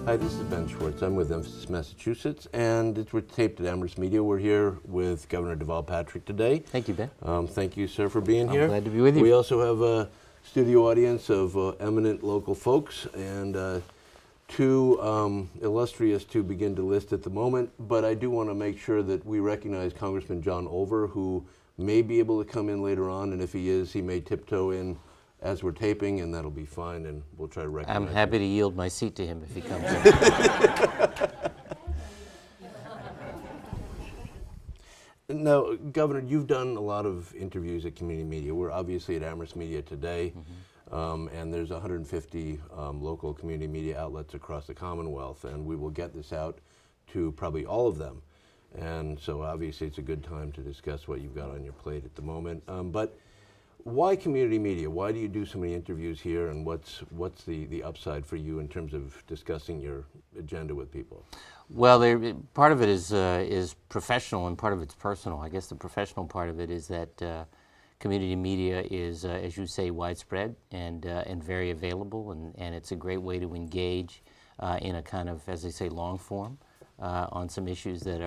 Hi, this is Ben Schwartz. I'm with Amherst, Massachusetts, and we're taped at Amherst Media. We're here with Governor Deval Patrick today. Thank you, Ben. Thank you, sir, for being here. I'm glad to be with you. We also have a studio audience of eminent local folks, and too illustrious to begin to list at the moment, but I do want to make sure that we recognize Congressman John Olver, who may be able to come in later on, and if he is, he may tiptoe in as we're taping, and that'll be fine, and we'll try to recognize I'm happy to yield my seat to him if he comes in. Now, Governor, you've done a lot of interviews at community media. We're obviously at Amherst Media today, and there's 150 local community media outlets across the Commonwealth, and we will get this out to probably all of them. And so obviously it's a good time to discuss what you've got on your plate at the moment. But why community media? Why do you do so many interviews here, and what's the upside for you in terms of discussing your agenda with people? Well, part of it is professional and part of it's personal. I guess the professional part of it is that community media is, as you say, widespread and very available, and it's a great way to engage in a kind of, as they say, long form on some issues that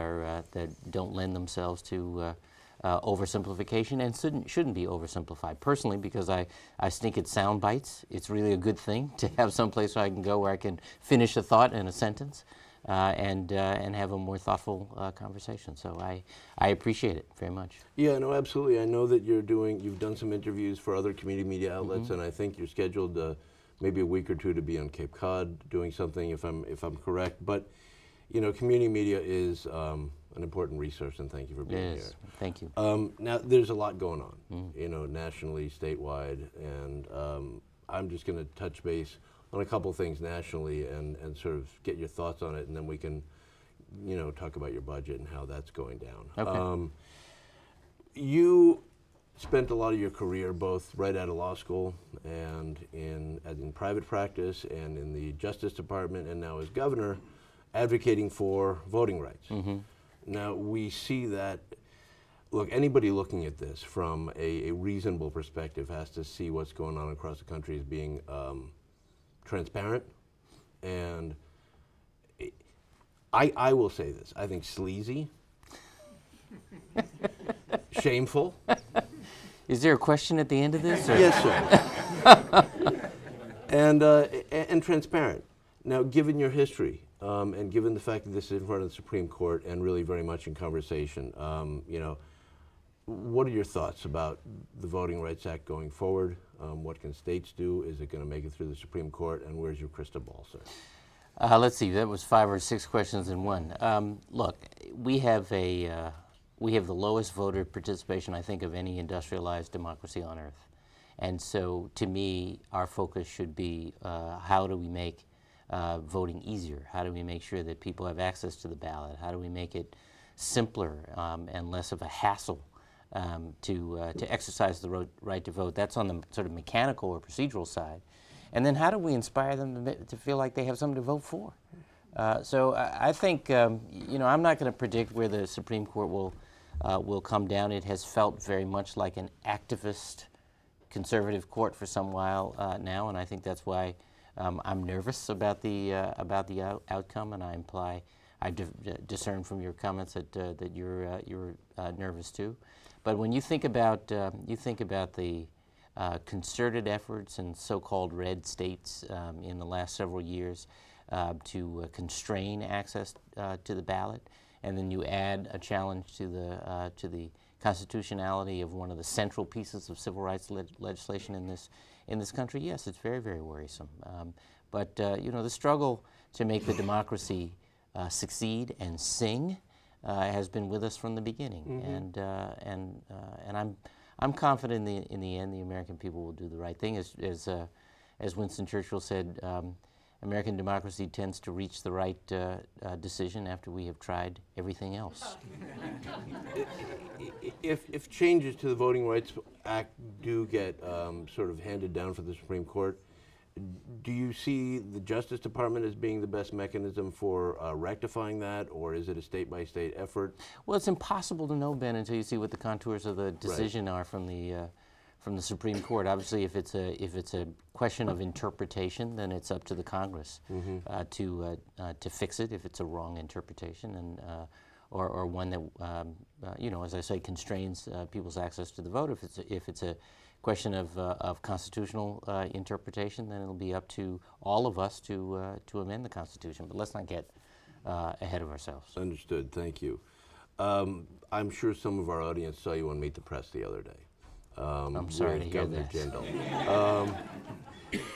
don't lend themselves to oversimplification and shouldn't be oversimplified. Personally, because I think it's sound bites. It's really a good thing to have some place where I can go where I can finish a thought in a sentence and have a more thoughtful conversation. So I appreciate it very much. Yeah, no, absolutely. I know that you've done some interviews for other community media outlets, and I think you're scheduled maybe a week or two to be on Cape Cod doing something, if I'm correct. But you know, community media is an important resource, and thank you for being here. Thank you. Now, there's a lot going on, you know, nationally, statewide, and I'm just going to touch base on a couple things nationally and sort of get your thoughts on it, and then we can, you know, talk about your budget and how that's going down. Okay. You spent a lot of your career both right out of law school and in private practice and in the Justice Department, and now as governor, advocating for voting rights. Now, we see that, look, anybody looking at this from a reasonable perspective has to see what's going on across the country as being transparent, and I will say this, I think sleazy, shameful. Is there a question at the end of this? Or? Yes, sir. and transparent. Now, given your history, and given the fact that this is in front of the Supreme Court and really very much in conversation, you know, what are your thoughts about the Voting Rights Act going forward? What can states do? Is it going to make it through the Supreme Court? And where's your crystal ball, sir? Let's see. That was 5 or 6 questions in one. Look, we have the lowest voter participation, I think, of any industrialized democracy on earth, and so to me, our focus should be how do we make voting easier? How do we make sure that people have access to the ballot? How do we make it simpler and less of a hassle to exercise the right to vote? That's on the sort of mechanical or procedural side. And then how do we inspire them to feel like they have something to vote for? So I think, you know, I'm not going to predict where the Supreme Court will come down. It has felt very much like an activist conservative court for some while now, and I think that's why I'm nervous about the outcome, and I discern from your comments that you're nervous too. But when you think about the concerted efforts in so-called red states in the last several years to constrain access to the ballot, and then you add a challenge to the constitutionality of one of the central pieces of civil rights legislation in this country, yes, it's very, very worrisome. But you know, the struggle to make the democracy succeed and sing has been with us from the beginning, and I'm confident in the end the American people will do the right thing. As Winston Churchill said, American democracy tends to reach the right decision after we have tried everything else. If changes to the Voting Rights Act do get sort of handed down for the Supreme Court, do you see the Justice Department as being the best mechanism for rectifying that, or is it a state-by-state effort? Well, it's impossible to know, Ben, until you see what the contours of the decision are from the from the Supreme Court. Obviously, if it's a question of interpretation, then it's up to the Congress to fix it if it's a wrong interpretation, and or one that you know, as I say, constrains people's access to the vote. If it's a question of constitutional interpretation, then it'll be up to all of us to amend the Constitution. But let's not get ahead of ourselves. Understood. Thank you. I'm sure some of our audience saw you on Meet the Press the other day. I'm sorry to hear Governor this. Deval.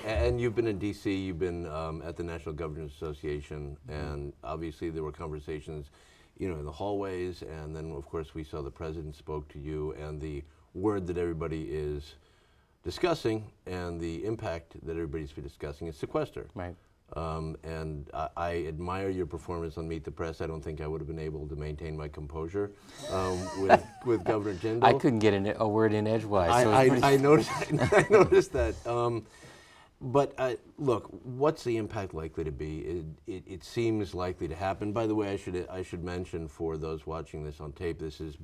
And you've been in D.C., you've been at the National Governors Association, and obviously there were conversations, you know, in the hallways, and then of course we saw the president spoke to you, and the word that everybody is discussing and the impact that everybody's been discussing is sequester. Right. And I admire your performance on Meet the Press. I don't think I would have been able to maintain my composure with Governor Deval. I couldn't get a word in edgewise. I noticed that. But look, what's the impact likely to be? It seems likely to happen. By the way, I should mention for those watching this on tape, this is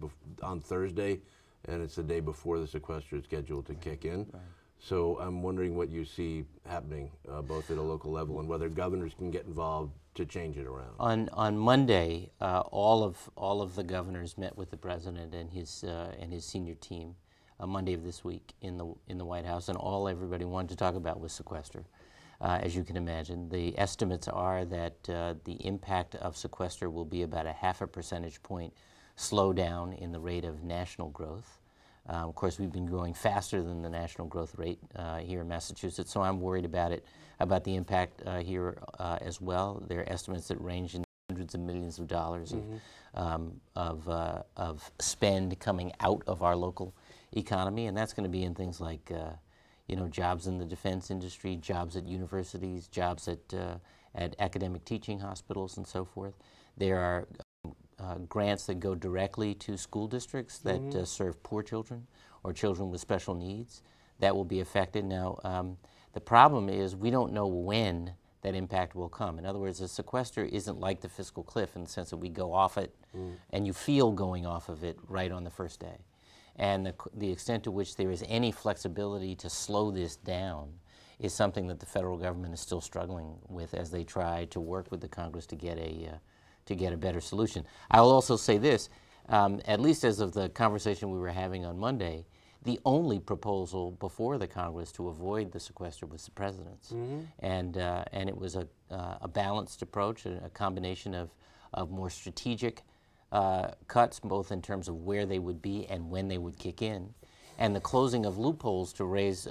on Thursday, and it's the day before the sequester is scheduled to kick in. Right. So I'm wondering what you see happening, both at a local level and whether governors can get involved to change it around. On Monday, all of the governors met with the president and his senior team. Monday of this week in the White House, and all everybody wanted to talk about was sequester. As you can imagine, the estimates are that the impact of sequester will be about a 0.5 percentage point slowdown in the rate of national growth. Of course, we've been growing faster than the national growth rate here in Massachusetts, so I'm worried about the impact here as well. There are estimates that range in hundreds of millions of dollars of spend coming out of our local economy, and that's going to be in things like you know, jobs in the defense industry, jobs at universities, jobs at academic teaching hospitals, and so forth. There are grants that go directly to school districts that serve poor children or children with special needs. That will be affected. Now, the problem is we don't know when that impact will come. In other words, the sequester isn't like the fiscal cliff in the sense that we go off it and you feel going off of it right on the first day. And the extent to which there is any flexibility to slow this down is something that the federal government is still struggling with as they try to work with the Congress to get a better solution. I will also say this, at least as of the conversation we were having on Monday, the only proposal before the Congress to avoid the sequester was the president's. And it was a balanced approach, a combination of more strategic cuts, both in terms of where they would be and when they would kick in, and the closing of loopholes to raise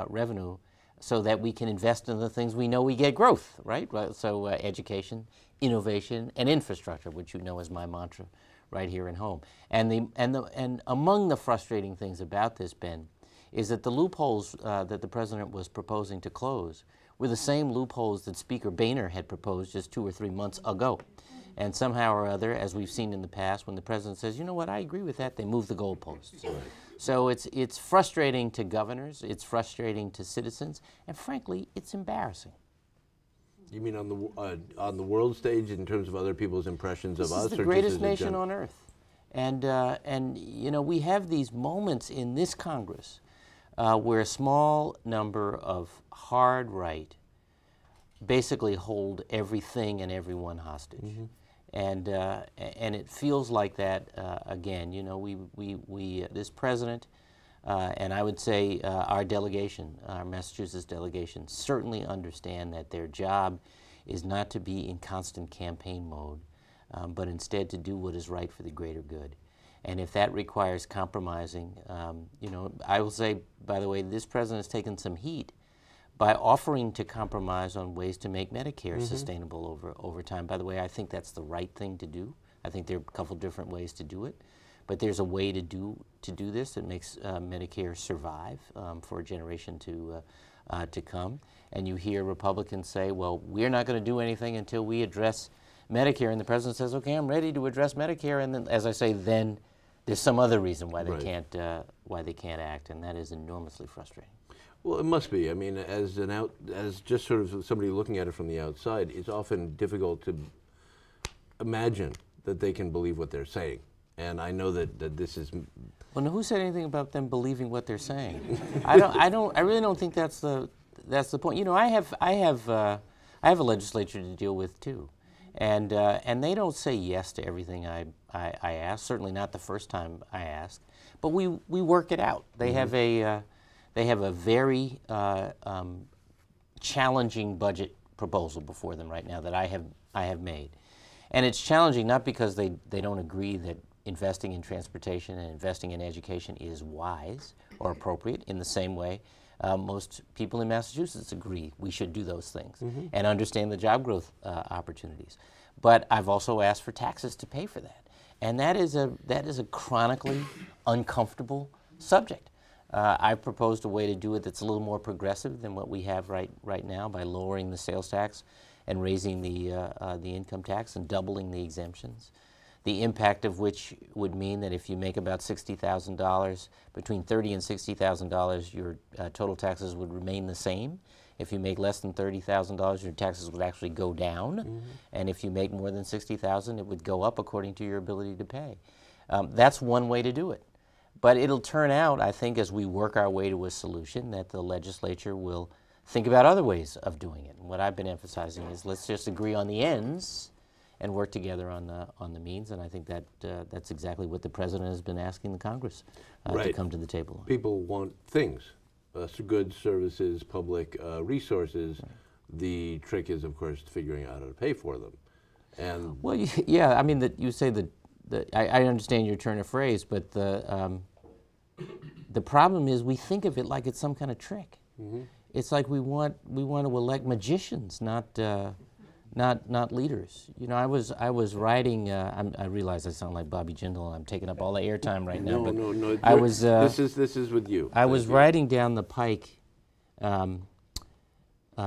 revenue so that we can invest in the things we know we get growth, right? So education, innovation, and infrastructure, which you know is my mantra right here at home. And among the frustrating things about this, Ben, is that the loopholes that the president was proposing to close were the same loopholes that Speaker Boehner had proposed just 2 or 3 months ago. And somehow or other, as we've seen in the past, when the president says, you know what, I agree with that, they move the goalposts. Right. So it's frustrating to governors, it's frustrating to citizens, and frankly, it's embarrassing. You mean on the world stage in terms of other people's impressions of us? This is the greatest nation on earth. And you know, we have these moments in this Congress where a small number of hard right basically hold everything and everyone hostage. And it feels like that again. You know, this president, and I would say our delegation, our Massachusetts delegation, certainly understand that their job is not to be in constant campaign mode, but instead to do what is right for the greater good. And if that requires compromising, you know, I will say, by the way, this president has taken some heat by offering to compromise on ways to make Medicare sustainable over time. By the way, I think that's the right thing to do. I think there are a couple different ways to do it, but there's a way to do this that makes Medicare survive for a generation to come. And you hear Republicans say, well, we're not going to do anything until we address Medicare, and the president says, okay, I'm ready to address Medicare, and then, as I say, then there's some other reason why they can't act, and that is enormously frustrating. Well, it must be. I mean, as just sort of somebody looking at it from the outside, it's often difficult to imagine that they can believe what they're saying. And I know that this is. Well, now, who said anything about them believing what they're saying? I really don't think that's the point. You know, I have a legislature to deal with too, and they don't say yes to everything I ask. Certainly not the first time I ask, but we work it out. They have a very challenging budget proposal before them right now that I have made, and it's challenging not because they don't agree that investing in transportation and investing in education is wise or appropriate in the same way most people in Massachusetts agree we should do those things and understand the job growth opportunities. But I've also asked for taxes to pay for that, and that is a chronically uncomfortable subject. I've proposed a way to do it that's a little more progressive than what we have right now by lowering the sales tax and raising the income tax and doubling the exemptions. The impact of which would mean that if you make about $60,000, between $30,000 and $60,000, your total taxes would remain the same. If you make less than $30,000, your taxes would actually go down, and if you make more than $60,000, it would go up according to your ability to pay. That's one way to do it. But it'll turn out, I think, as we work our way to a solution, that the legislature will think about other ways of doing it. And what I've been emphasizing is let's just agree on the ends and work together on the means, and I think that that's exactly what the President has been asking the Congress to come to the table on. People want things, goods, services, public resources. The trick is, of course, figuring out how to pay for them. And well, yeah, I mean, you say that I understand your turn of phrase, but the problem is we think of it like it's some kind of trick. It's like we want to elect magicians, not leaders. You know, I was writing. I realize I sound like Bobby Jindal. I'm taking up all the airtime right now. No. I was. This is with you. I was riding down the pike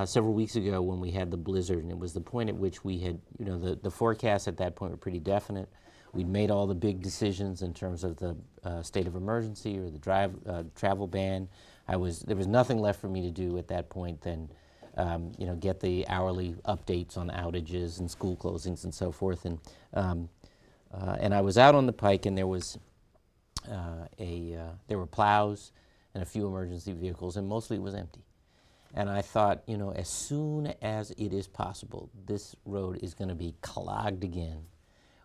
several weeks ago when we had the blizzard, and it was the point at which we had, you know, the forecasts at that point were pretty definite. We'd made all the big decisions in terms of the state of emergency or the travel ban. There was nothing left for me to do at that point than you know, get the hourly updates on outages and school closings and so forth. And I was out on the pike, and there was there were plows and a few emergency vehicles, and mostly it was empty. And I thought, you know, as soon as it is possible, this road is going to be clogged again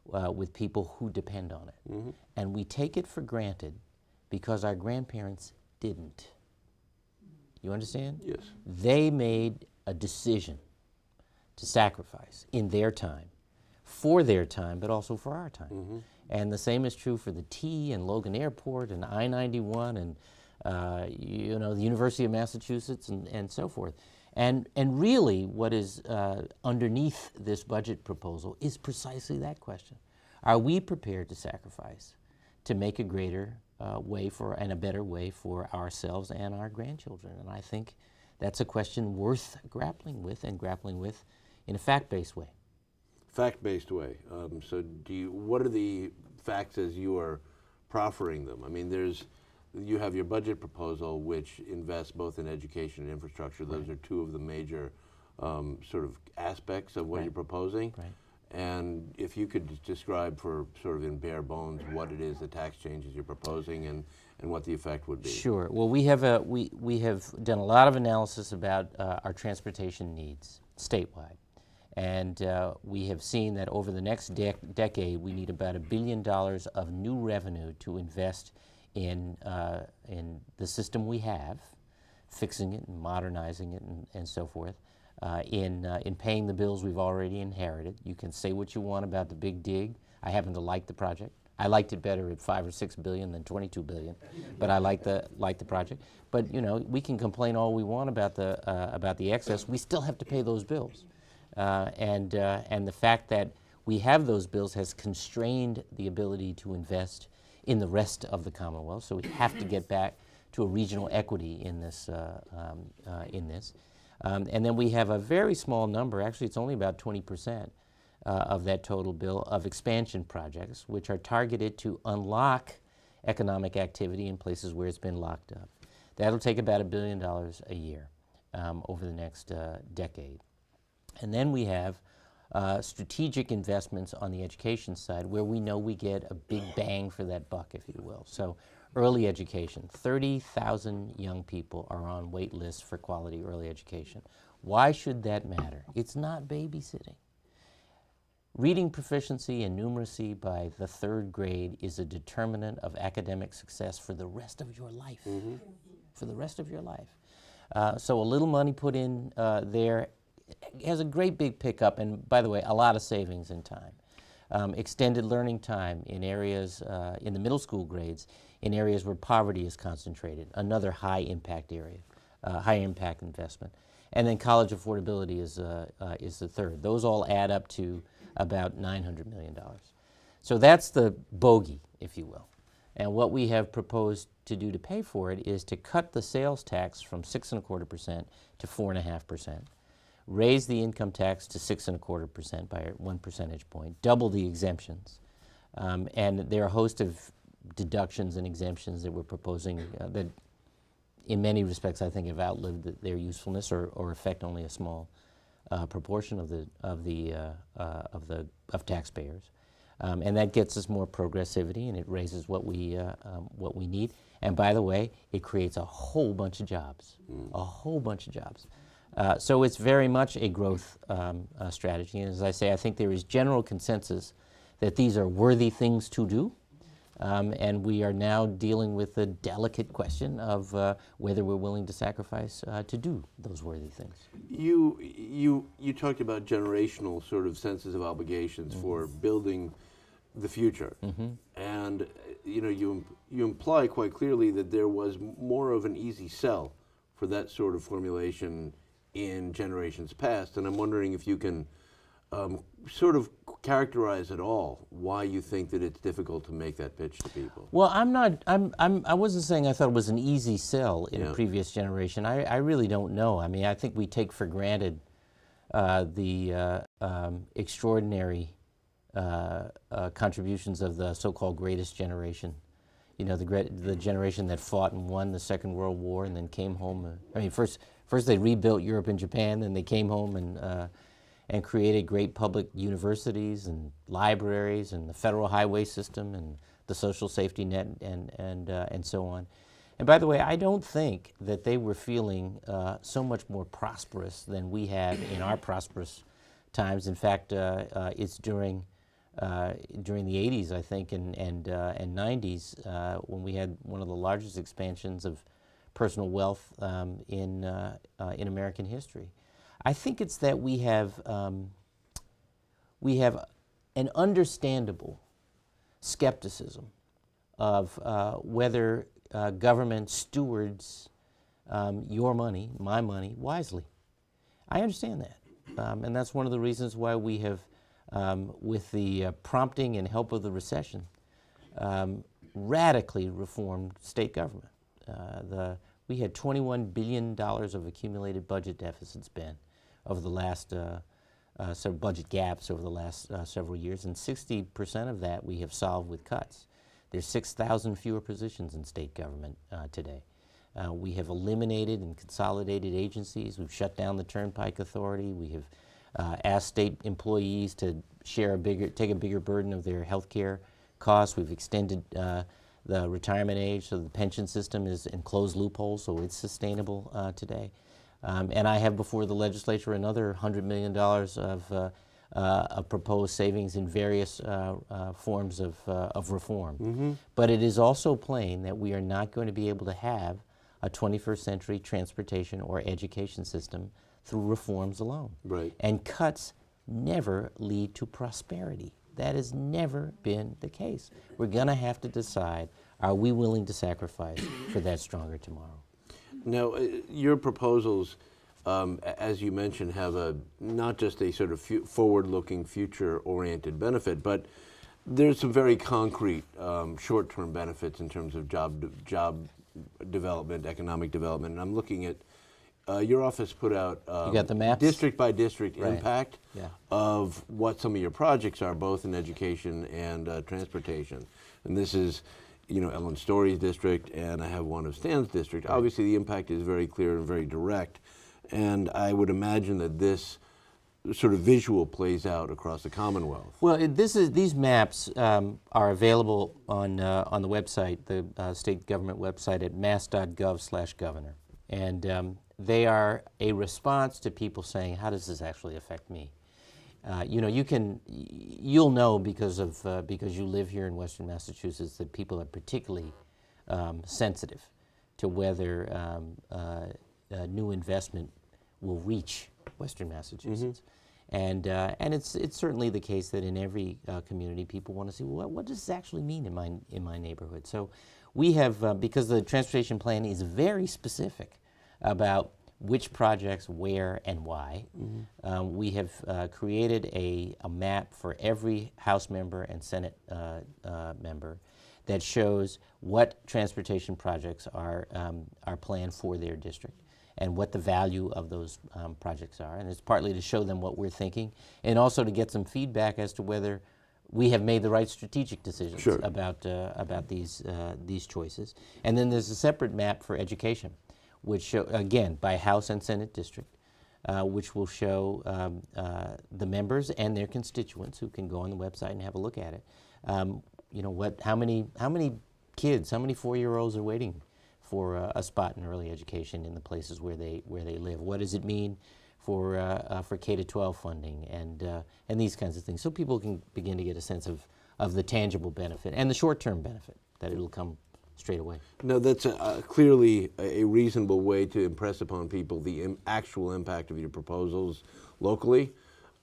with people who depend on it. And we take it for granted because our grandparents didn't. You understand? Yes. They made a decision to sacrifice in their time, for their time, but also for our time. And the same is true for the T and Logan Airport and I-91 and you know, the University of Massachusetts and so forth. And really what is underneath this budget proposal is precisely that question. Are we prepared to sacrifice to make a greater way for, and a better way for ourselves and our grandchildren? And I think that's a question worth grappling with, and grappling with in a fact-based way. Fact-based way. So what are the facts as you are proffering them? I mean, you have your budget proposal, which invests both in education and infrastructure. Those are two of the major sort of aspects of what you're proposing. And if you could describe for sort of in bare bones what it is, the tax changes you're proposing, and what the effect would be. Sure. Well, we have done a lot of analysis about our transportation needs statewide. And we have seen that over the next decade, we need about $1 billion of new revenue to invest in the system we have, fixing it and modernizing it and so forth, in paying the bills we've already inherited. You can say what you want about the big dig. I happen to like the project. I liked it better at $5 or $6 billion than $22 billion, but I like the project. But you know, we can complain all we want about the excess. We still have to pay those bills, and the fact that we have those bills has constrained the ability to invest in the rest of the Commonwealth. So we have to get back to a regional equity in this. And then we have a very small number, actually it's only about 20% of that total bill, of expansion projects, which are targeted to unlock economic activity in places where it's been locked up. That'll take about $1 billion a year over the next decade. And then we have strategic investments on the education side where we know we get a big bang for that buck, if you will. So early education, 30,000 young people are on wait lists for quality early education. Why should that matter? It's not babysitting. Reading proficiency and numeracy by the 3rd grade is a determinant of academic success for the rest of your life. For the rest of your life. So a little money put in there has a great big pickup, and by the way, a lot of savings in time. Extended learning time in areas, in the middle school grades, in areas where poverty is concentrated, another high impact area, high impact investment. And then college affordability is the 3rd. Those all add up to about $900 million. So that's the bogey, if you will. And what we have proposed to do to pay for it is to cut the sales tax from 6.25% to 4.5%, raise the income tax to 6.25% by 1 percentage point, double the exemptions. And there are a host of deductions and exemptions that we're proposing that in many respects I think have outlived their usefulness or affect only a small proportion of taxpayers. And that gets us more progressivity, and it raises what we need. And by the way, it creates a whole bunch of jobs, a whole bunch of jobs. So it's very much a growth strategy. And as I say, I think there is general consensus that these are worthy things to do. And we are now dealing with the delicate question of whether we're willing to sacrifice to do those worthy things. You talked about generational sort of senses of obligations for building the future, and you imply quite clearly that there was more of an easy sell for that sort of formulation in generations past, and I'm wondering if you can sort of characterize at all why you think that it's difficult to make that pitch to people. Well, I wasn't saying I thought it was an easy sell in a previous generation. I really don't know. I mean, I think we take for granted the extraordinary contributions of the so-called greatest generation. You know, the generation that fought and won the Second World War and then came home. I mean, first they rebuilt Europe and Japan, then they came home and created great public universities and libraries and the federal highway system and the social safety net and so on. And by the way, I don't think that they were feeling so much more prosperous than we have in our prosperous times. In fact, it's during the 80s, I think, and 90s when we had one of the largest expansions of personal wealth in American history. I think it's that we have an understandable skepticism of whether government stewards your money, my money, wisely. I understand that, and that's one of the reasons why we have, with the prompting and help of the recession, radically reformed state government. We had $21 billion of accumulated budget deficit spend over the last, budget gaps over the last several years, and 60% of that we have solved with cuts. There's 6,000 fewer positions in state government today. We have eliminated and consolidated agencies. We've shut down the Turnpike Authority. We have asked state employees to take a bigger burden of their health care costs. We've extended the retirement age, so the pension system is in closed loopholes, so it's sustainable today. And I have before the legislature another $100 million of proposed savings in various forms of reform. But it is also plain that we are not going to be able to have a 21st century transportation or education system through reforms alone. Right. And cuts never lead to prosperity. That has never been the case. We're going to have to decide, are we willing to sacrifice for that stronger tomorrow? Now, your proposals, as you mentioned, have not just a sort of forward-looking, future-oriented benefit, but there's some very concrete short-term benefits in terms of job development, economic development. And I'm looking at your office put out you got the maps? district by district Right. impact of what some of your projects are, both in education and transportation. And this is, Ellen Story's district, and I have one of Stan's district. Right. Obviously, the impact is very clear and very direct. And I would imagine that this sort of visual plays out across the Commonwealth. Well, these maps are available on the website, the state government website at mass.gov/governor, and they are a response to people saying, "How does this actually affect me?" You know, you'll know because you live here in Western Massachusetts that people are particularly sensitive to whether new investment will reach Western Massachusetts. And it's certainly the case that in every community, people want to see, well, what does this actually mean in my neighborhood? So we have, because the transportation plan is very specific about which projects, where, and why, we have created a map for every House member and Senate member that shows what transportation projects are planned for their district and what the value of those projects are. And it's partly to show them what we're thinking and also to get some feedback as to whether we have made the right strategic decisions about these choices. And then there's a separate map for education, which show, again, by House and Senate district, which will show the members and their constituents who can go on the website and have a look at it. You know, how many kids, how many 4-year-olds are waiting for a spot in early education in the places where they live? What does it mean for K-12 funding and these kinds of things, so people can begin to get a sense of the tangible benefit and the short-term benefit that it'll come straight away. No, that's clearly a reasonable way to impress upon people the actual impact of your proposals locally.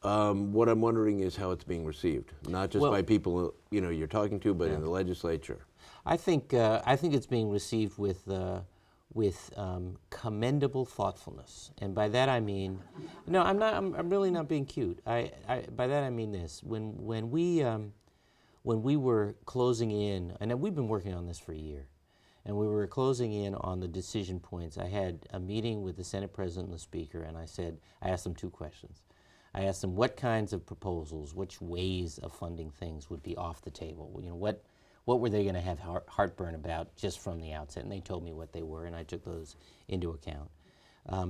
What I'm wondering is how it's being received, not just by people you're talking to, but in the legislature. I think it's being received with commendable thoughtfulness, and by that I mean, no, I'm really not being cute. By that I mean this: when we were closing in, and we've been working on this for a year, and we were closing in on the decision points, I had a meeting with the Senate President and the Speaker, and I asked them 2 questions. I asked them what kinds of proposals, which ways of funding things would be off the table. You know, what were they going to have heartburn about just from the outset? And they told me what they were, and I took those into account.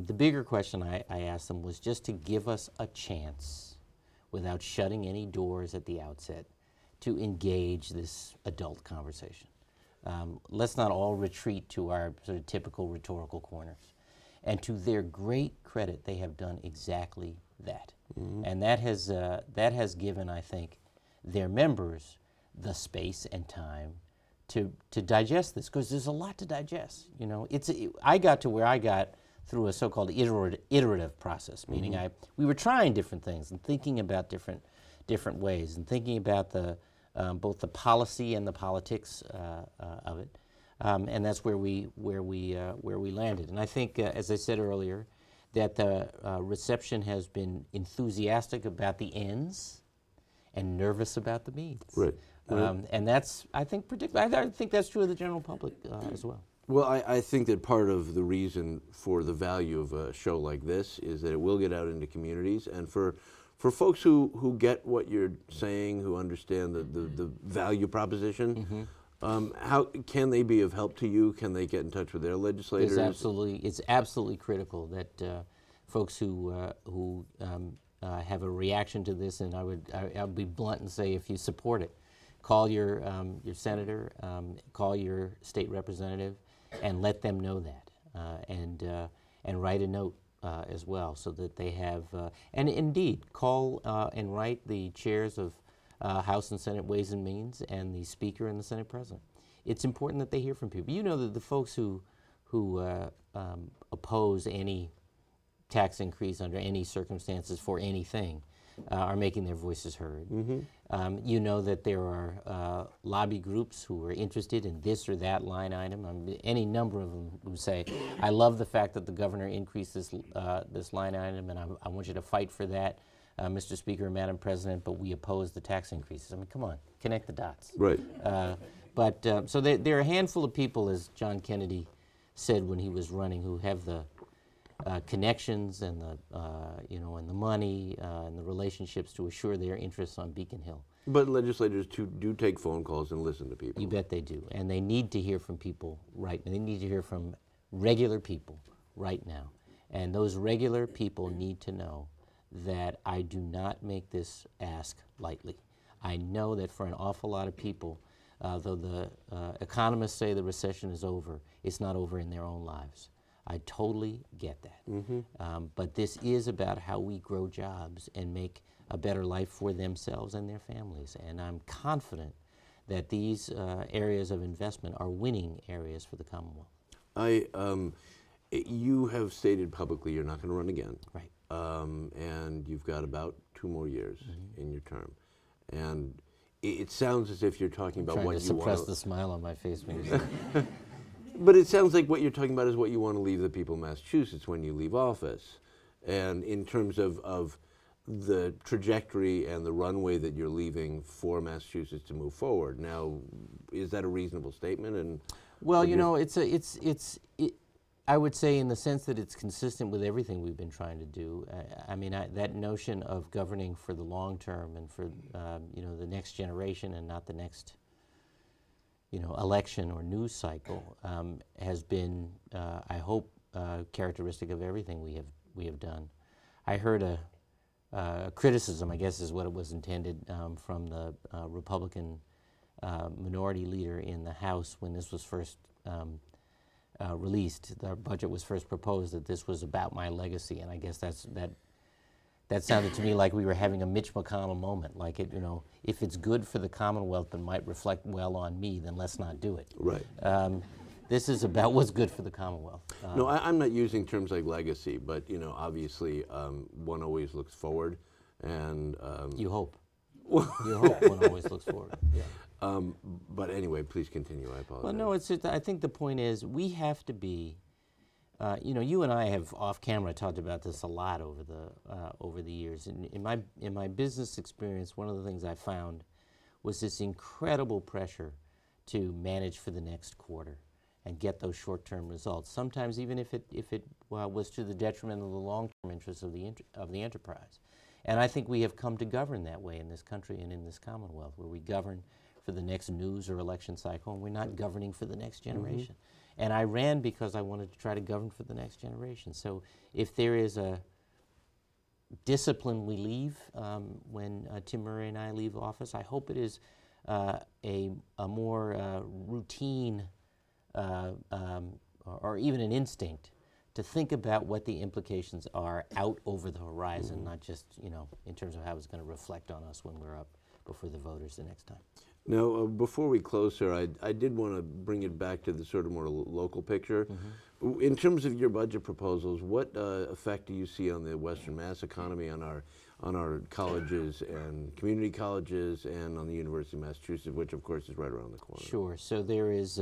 The bigger question I asked them was just to give us a chance, without shutting any doors at the outset, to engage this adult conversation. Let's not all retreat to our sort of typical rhetorical corners. And to their great credit, they have done exactly that. And that has given, I think, their members the space and time to digest this, because there's a lot to digest. You know, I got to where I got through a so-called iterative process, meaning we were trying different things and thinking about different ways and thinking about both the policy and the politics of it, and that's where we landed. And I think, as I said earlier, that the reception has been enthusiastic about the ends and nervous about the means. Right. And that's, I think, I think that's true of the general public as well. Well, I think that part of the reason for the value of a show like this is that it will get out into communities, and for folks who get what you're saying, who understand the value proposition, how can they be of help to you? Can they get in touch with their legislators? It's absolutely critical that folks who have a reaction to this, and I'll be blunt and say, if you support it, call your senator, call your state representative, and let them know that, and write a note as well, so that they have, and indeed, call and write the chairs of House and Senate Ways and Means and the Speaker and the Senate President. It's important that they hear from people. You know that the folks who oppose any tax increase under any circumstances for anything are making their voices heard. You know that there are lobby groups who are interested in this or that line item. Any number of them who say, I love the fact that the governor increased this line item, and I want you to fight for that, Mr. Speaker and Madam President, but we oppose the tax increases. I mean, come on, connect the dots. Right. So there are a handful of people, as John Kennedy said when he was running, who have the connections and the money and the relationships to assure their interests on Beacon Hill. But legislators do take phone calls and listen to people. You bet they do, and they need to hear from people right now. They need to hear from regular people right now, and those regular people need to know that I do not make this ask lightly. I know that for an awful lot of people, though the economists say the recession is over, it's not over in their own lives. I totally get that. But this is about how we grow jobs and make a better life for themselves and their families. And I'm confident that these areas of investment are winning areas for the Commonwealth. You have stated publicly you're not going to run again. Right. And you've got about 2 more years in your term. And it sounds as if you're talking about what you want to suppress the smile on my face when you say that. But it sounds like what you're talking about is what you want to leave the people of Massachusetts when you leave office. And in terms of the trajectory and the runway that you're leaving for Massachusetts to move forward. Now, is that a reasonable statement? And well, you know, I would say in the sense that it's consistent with everything we've been trying to do. I mean, that notion of governing for the long term and for you know, the next generation and not the next, you know, election or news cycle has been, I hope, characteristic of everything we have done. I heard a criticism, I guess is what it was intended, from the Republican minority leader in the House when this was first released. The budget was first proposed, that this was about my legacy, and I guess that sounded to me like we were having a Mitch McConnell moment. Like, it, you know, if it's good for the Commonwealth but might reflect well on me, then let's not do it. Right. This is about what's good for the Commonwealth. No, I'm not using terms like legacy, but you know, obviously, one always looks forward, and you hope. You hope one always looks forward. Yeah. But anyway, please continue. I apologize. Well, no, it's just, I think the point is we have to be. You know, you and I have off camera talked about this a lot over the years. In my business experience, one of the things I found was this incredible pressure to manage for the next quarter and get those short-term results. Sometimes even if it was to the detriment of the long-term interests of the enterprise. And I think we have come to govern that way in this country and in this Commonwealth, where we govern for the next news or election cycle, and we're not governing for the next generation. And I ran because I wanted to try to govern for the next generation. So if there is a discipline we leave when Tim Murray and I leave office, I hope it is a more routine or even an instinct to think about what the implications are out over the horizon, not just, you know, in terms of how it's going to reflect on us when we're up before the voters the next time. Now, before we close, sir, I did want to bring it back to the sort of more local picture. In terms of your budget proposals, what effect do you see on the Western Mass economy, on our colleges and community colleges, and on the University of Massachusetts, which of course is right around the corner? Sure. So there is,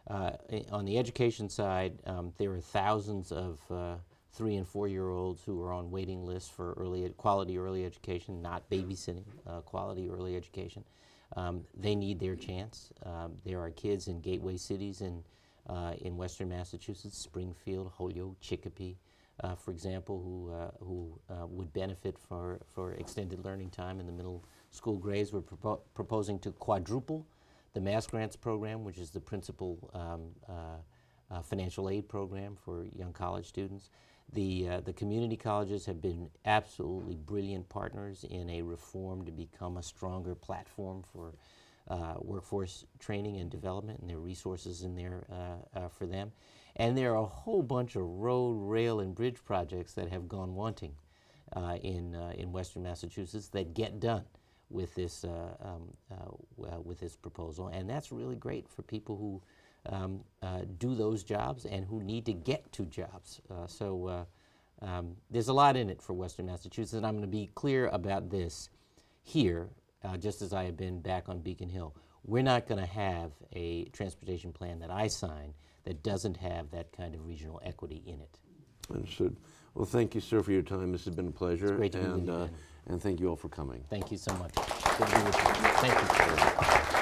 on the education side, there are thousands of 3- and 4-year-olds who are on waiting lists for quality early education, not babysitting, quality early education. They need their chance. There are kids in gateway cities in Western Massachusetts, Springfield, Holyoke, Chicopee, for example, who would benefit for extended learning time in the middle school grades. We're proposing to quadruple the Mass Grants program, which is the principal financial aid program for young college students. The community colleges have been absolutely brilliant partners in a reform to become a stronger platform for workforce training and development, and there are resources in there for them. And there are a whole bunch of road, rail, and bridge projects that have gone wanting in Western Massachusetts that get done with this proposal, and that's really great for people who do those jobs and who need to get to jobs. So there's a lot in it for Western Massachusetts, and I'm going to be clear about this here, just as I have been back on Beacon Hill. We're not going to have a transportation plan that I sign that doesn't have that kind of regional equity in it. Understood. Well, thank you, sir, for your time. This has been a pleasure. It's great to be with you, Ben. And thank you all for coming. Thank you so much. Good to be with you. Thank you.